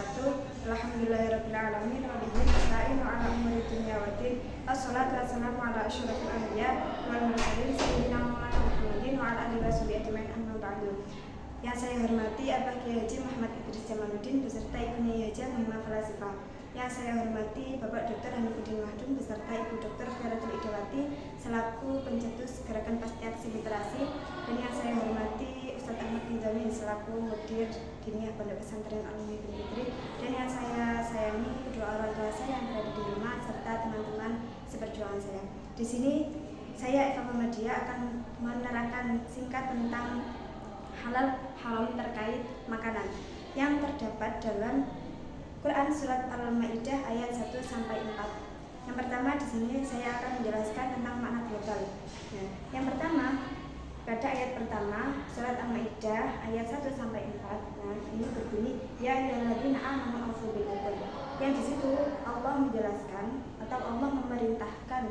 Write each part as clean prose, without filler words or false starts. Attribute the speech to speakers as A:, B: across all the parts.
A: wabarakatuh. Alhamdulillahirabbil alamin wa bihi nasta'inu ala umuri dunya waddin. Wassalatu wassalamu ala asyrofil anbiya wal mursalin sayyidina Muhammadin wa ala alihi washabihi ajmain, amma ba'du. Yang saya hormati Abah Kiai Haji Muhammad Idris Jamaluddin beserta Ibu Nyai Haja Muhammad Falasifah. Yang saya hormati Bapak Dr. Hanifuddin Mahdum beserta Ibu Dr. Fiaratul Idawati selaku pencetus Gerakan Pasti Aksi Literasi, dan yang saya hormati Ustadz Ahmad Nizami selaku mudir diniyah Pondok Pesantren Al-Ummi bin Fitri, dan yang saya sayangi kedua orang tua saya yang berada di rumah serta teman-teman seperjuangan saya. Di sini saya Eva Muhammadiyah akan menerangkan singkat tentang halal haram terkait makanan yang terdapat dalam Quran surat Al-Maidah ayat 1 sampai 4. Yang pertama di sini saya akan menjelaskan tentang makna global. Nah, yang pertama pada ayat pertama surat Al-Maidah ayat 1 sampai 4. Nah, ini berbunyi ya ayyuhalladzina amanu aufu bil uqud. Yang di situ Allah menjelaskan atau Allah memerintahkan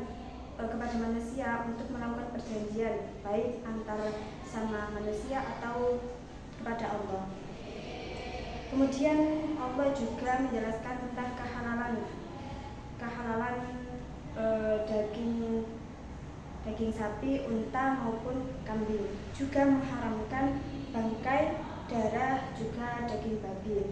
A: kepada manusia untuk melakukan perjanjian baik antara sama manusia atau kepada Allah. Kemudian Allah juga menjelaskan tentang kehalalan daging sapi, unta maupun kambing. Juga mengharamkan bangkai, darah, juga daging babi.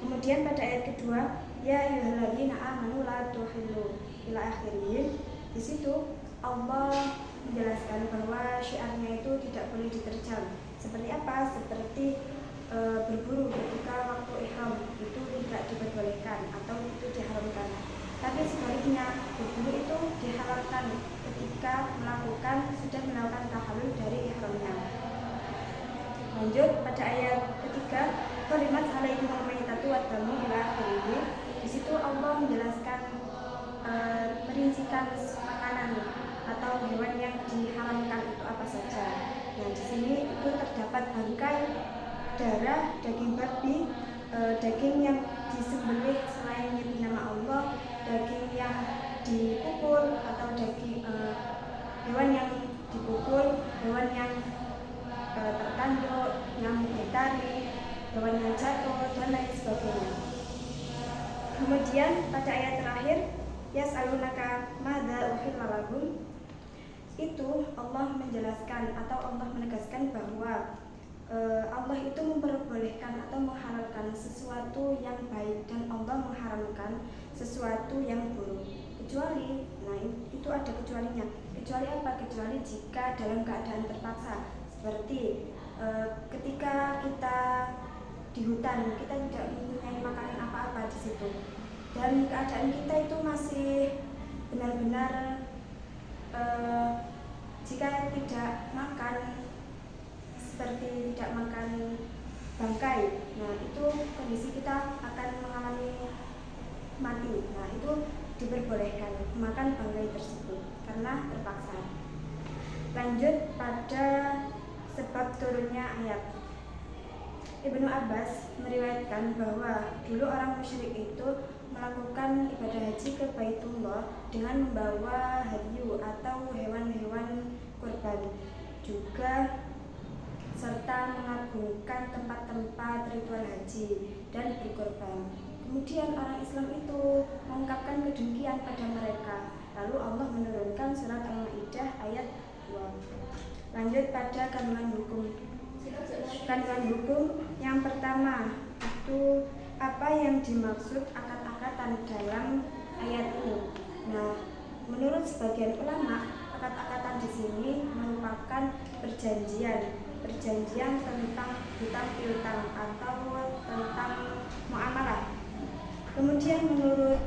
A: Kemudian pada ayat kedua, ya ayyuhalladzina amanu la tuhillu ila akhirih. Di situ Allah menjelaskan bahwa syiarnya itu tidak boleh diterjang. Seperti apa? Seperti berburu ketika waktu ihram itu tidak diperbolehkan atau itu diharamkan. Tapi sebaliknya berburu itu dihalalkan ketika sudah melakukan tahallul dari ihramnya. Lanjut pada ayat ketiga, qalimat alaikumul maitatu waddamu ila akhirih. Di situ Allah menjelaskan merincikan makanan atau hewan yang diharamkan itu apa saja. Nah, di sini itu terdapat bangkai, darah, daging babi, daging yang disembelih selain nama Allah, daging yang dipukul atau daging hewan yang dipukul, hewan yang tertanduk, yang ditarik, hewan yang jatuh, dan lain sebagainya. Kemudian pada ayat terakhir yas'alunaka madza uhilla lahum, itu Allah menjelaskan atau Allah menegaskan bahwa Allah itu memperbolehkan atau menghalalkan sesuatu yang baik dan Allah mengharamkan sesuatu yang buruk. Kecuali, nah itu ada kecualinya. Kecuali apa? Kecuali jika dalam keadaan terpaksa. Seperti ketika kita di hutan, kita tidak mempunyai makanan apa-apa di situ. Dan keadaan kita itu masih benar-benar jika tidak makan, seperti tidak makan bangkai, nah itu kondisi kita akan mengalami mati. Nah itu diperbolehkan makan bangkai tersebut karena terpaksa. Lanjut pada sebab turunnya ayat. Ibnu Abbas meriwayatkan bahwa dulu orang musyrik itu melakukan ibadah haji ke Baitullah dengan membawa hadyu atau hewan-hewan kurban, juga serta mengagungkan tempat-tempat ritual haji dan berkorban. Kemudian orang Islam itu mengungkapkan kedengkian pada mereka. Lalu Allah menurunkan surat Al-Maidah ayat 2. Lanjut pada kandungan hukum. Kandungan hukum yang pertama itu apa yang dimaksud akad-akatan dalam ayat ini. Nah, menurut sebagian ulama, akad-akatan di sini merupakan perjanjian tentang hutang piutang atau tentang muamalah. Kemudian menurut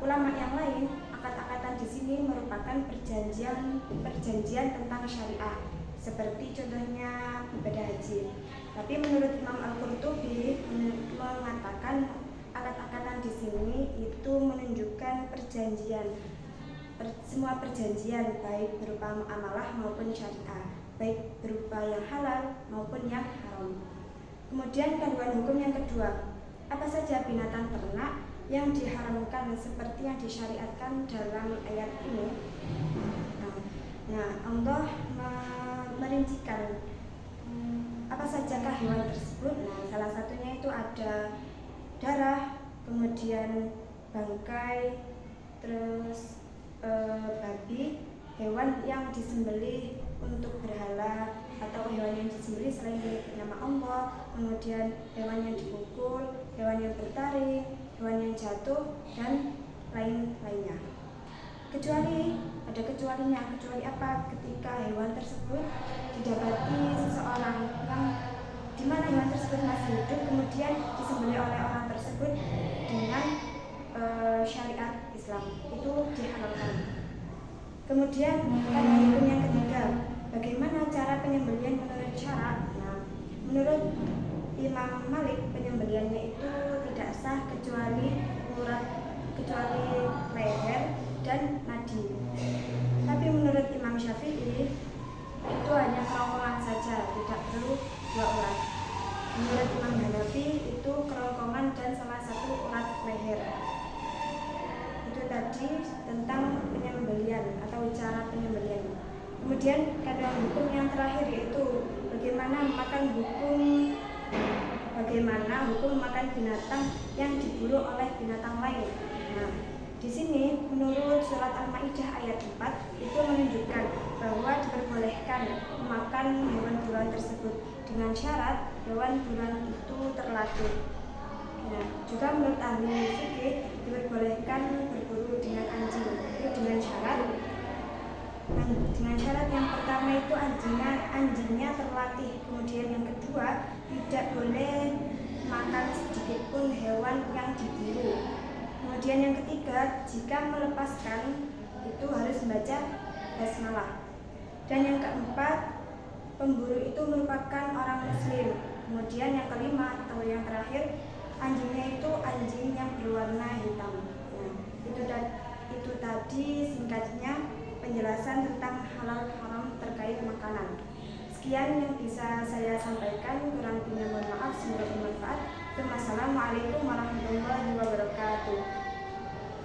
A: ulama yang lain, akad-akatan di sini merupakan perjanjian tentang syariah, seperti contohnya ibadah haji. Tapi menurut Imam Al-Qurtubi mengatakan akad-akatan di sini itu menunjukkan semua perjanjian baik berupa muamalah maupun syariah, baik berupa yang halal maupun yang haram. Kemudian kandungan hukum yang kedua, apa saja binatang ternak yang diharamkan seperti yang disyariatkan dalam ayat ini. Nah, Allah merincikan Apa sajakah hewan tersebut? Nah, salah satunya itu ada darah, kemudian bangkai, terus babi, hewan yang disembelih untuk berhala atau hewan yang disembelih selain nama Allah, kemudian hewan yang dipukul, hewan yang bertaring, hewan yang jatuh, dan lain-lainnya. Kecuali apa? Ketika hewan tersebut didapati seseorang yang dimana hewan tersebut masih hidup kemudian disembelih oleh orang tersebut dengan syariat Islam, itu dihalalkan. Kemudian kaidah hukum yang ketiga, bagaimana cara penyembelihan menurut syarak? Nah, menurut Imam Malik penyembelihannya itu tidak sah kecuali leher dan nadi. Tapi menurut Imam Syafi'i itu hanya kerongkongan saja, tidak perlu 2 urat. Menurut Imam Hanafi itu kerongkongan dan salah satu urat leher. Itu tadi tentang penyembelihan atau cara penyembelihan. Kemudian kaidah hukum yang terakhir yaitu bagaimana hukum makan binatang yang diburu oleh binatang lain. Nah, di sini menurut surat Al-Maidah ayat 4 itu menunjukkan bahwa diperbolehkan memakan hewan buruan tersebut dengan syarat hewan buruan itu terlatih. Nah, juga menurut ahli fikih diperbolehkan berburu dengan anjing itu dengan syarat yang pertama itu anjingnya terlatih, kemudian yang kedua tidak boleh makan sedikit pun hewan yang diburu. Kemudian yang ketiga, jika melepaskan itu harus membaca basmalah. Dan yang keempat, pemburu itu merupakan orang muslim. Kemudian yang kelima atau yang terakhir, anjingnya itu anjing yang berwarna hitam. Nah, itu tadi singkatnya penjelasan tentang halal haram terkait makanan. Sekian yang bisa saya sampaikan, kurang lebihnya mohon maaf, semoga bermanfaat. Wassalamualaikum warahmatullahi wabarakatuh.